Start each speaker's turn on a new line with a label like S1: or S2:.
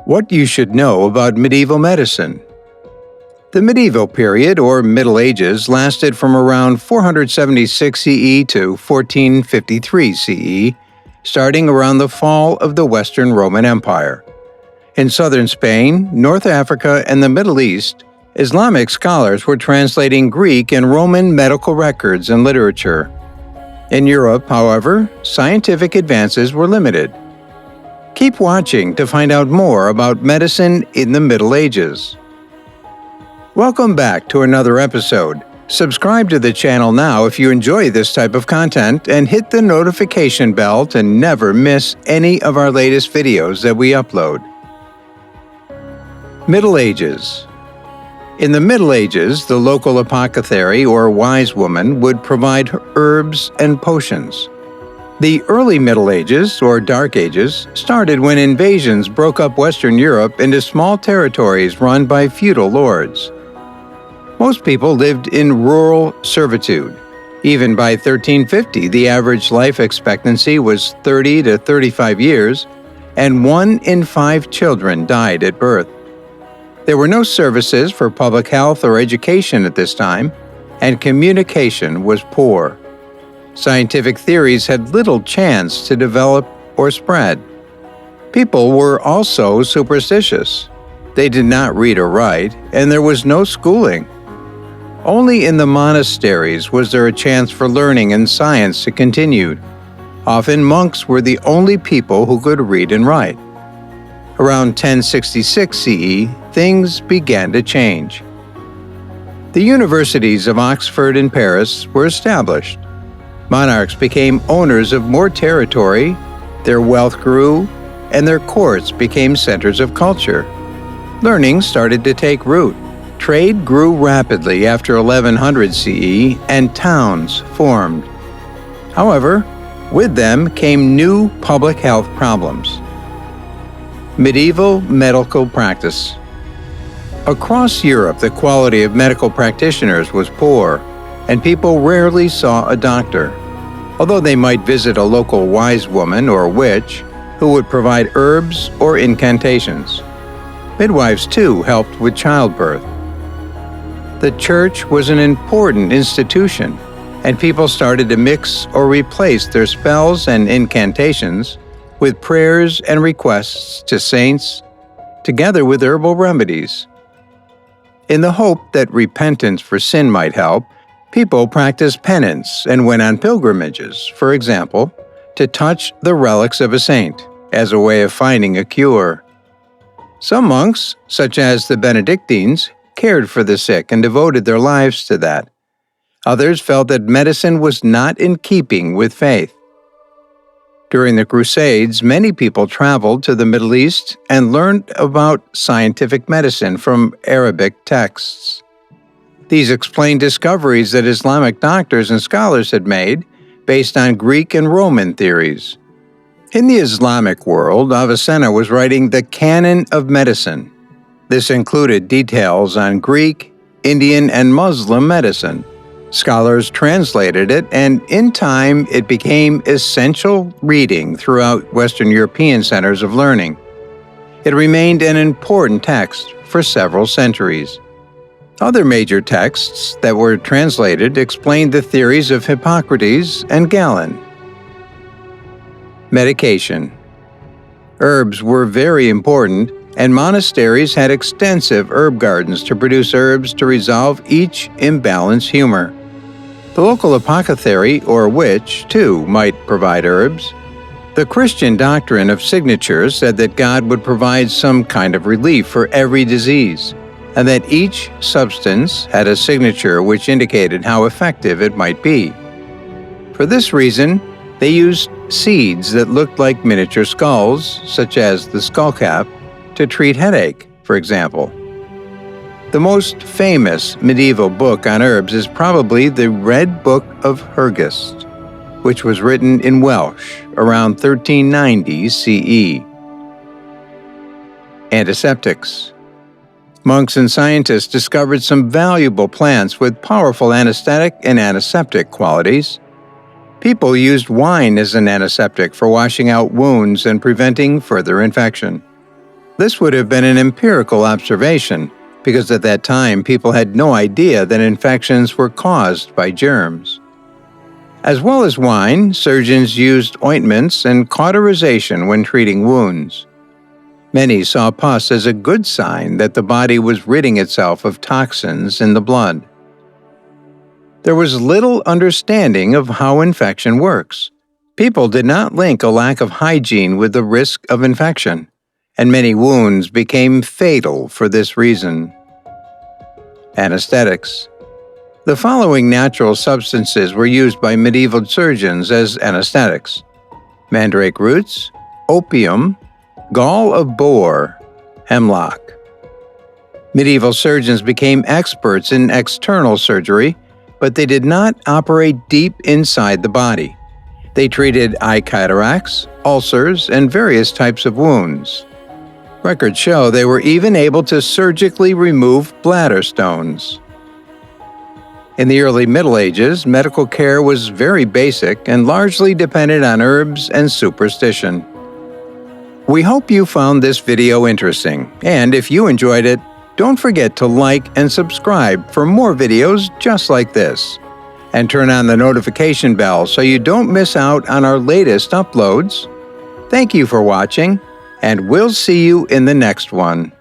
S1: What you should know about medieval medicine. The medieval period, or Middle Ages, lasted from around 476 CE to 1453 CE, starting around the fall of the Western Roman Empire. In southern Spain, North Africa, and the Middle East, Islamic scholars were translating Greek and Roman medical records and literature. In Europe, however, scientific advances were limited. Keep watching to find out more about medicine in the Middle Ages. Welcome back to another episode. Subscribe to the channel now if you enjoy this type of content and hit the notification bell to never miss any of our latest videos that we upload. Middle Ages. In the Middle Ages, the local apothecary or wise woman would provide herbs and potions. The early Middle Ages, or Dark Ages, started when invasions broke up Western Europe into small territories run by feudal lords. Most people lived in rural servitude. Even by 1350, the average life expectancy was 30 to 35 years, and 1 in 5 children died at birth. There were no services for public health or education at this time, and communication was poor. Scientific theories had little chance to develop or spread. People were also superstitious. They did not read or write, and there was no schooling. Only in the monasteries was there a chance for learning and science to continue. Often monks were the only people who could read and write. Around 1066 CE, things began to change. The universities of Oxford and Paris were established. Monarchs became owners of more territory, their wealth grew, and their courts became centers of culture. Learning started to take root. Trade grew rapidly after 1100 CE, and towns formed. However, with them came new public health problems. Medieval medical practice. Across Europe, the quality of medical practitioners was poor, and people rarely saw a doctor, although they might visit a local wise woman or witch who would provide herbs or incantations. Midwives, too, helped with childbirth. The church was an important institution, and people started to mix or replace their spells and incantations with prayers and requests to saints, together with herbal remedies. In the hope that repentance for sin might help, people practiced penance and went on pilgrimages, for example, to touch the relics of a saint, as a way of finding a cure. Some monks, such as the Benedictines, cared for the sick and devoted their lives to that. Others felt that medicine was not in keeping with faith. During the Crusades, many people traveled to the Middle East and learned about scientific medicine from Arabic texts. These explained discoveries that Islamic doctors and scholars had made based on Greek and Roman theories. In the Islamic world, Avicenna was writing the Canon of Medicine. This included details on Greek, Indian, and Muslim medicine. Scholars translated it, and in time it became essential reading throughout Western European centers of learning. It remained an important text for several centuries. Other major texts that were translated explained the theories of Hippocrates and Galen. Medication. Herbs were very important, and monasteries had extensive herb gardens to produce herbs to resolve each imbalanced humor. The local apothecary or witch, too, might provide herbs. The Christian doctrine of signatures said that God would provide some kind of relief for every disease, and that each substance had a signature which indicated how effective it might be. For this reason, they used seeds that looked like miniature skulls, such as the skullcap, to treat headache, for example. The most famous medieval book on herbs is probably the Red Book of Hengist, which was written in Welsh around 1390 CE. Antiseptics. Monks and scientists discovered some valuable plants with powerful anesthetic and antiseptic qualities. People used wine as an antiseptic for washing out wounds and preventing further infection. This would have been an empirical observation, because at that time people had no idea that infections were caused by germs. As well as wine, surgeons used ointments and cauterization when treating wounds. Many saw pus as a good sign that the body was ridding itself of toxins in the blood. There was little understanding of how infection works. People did not link a lack of hygiene with the risk of infection, and many wounds became fatal for this reason. Anesthetics. The following natural substances were used by medieval surgeons as anesthetics: mandrake roots, opium, gall of boar, hemlock. Medieval surgeons became experts in external surgery, but they did not operate deep inside the body. They treated eye cataracts, ulcers, and various types of wounds. Records show they were even able to surgically remove bladder stones. In the early Middle Ages, medical care was very basic and largely depended on herbs and superstition. We hope you found this video interesting, and if you enjoyed it, don't forget to like and subscribe for more videos just like this. And turn on the notification bell so you don't miss out on our latest uploads. Thank you for watching, and we'll see you in the next one.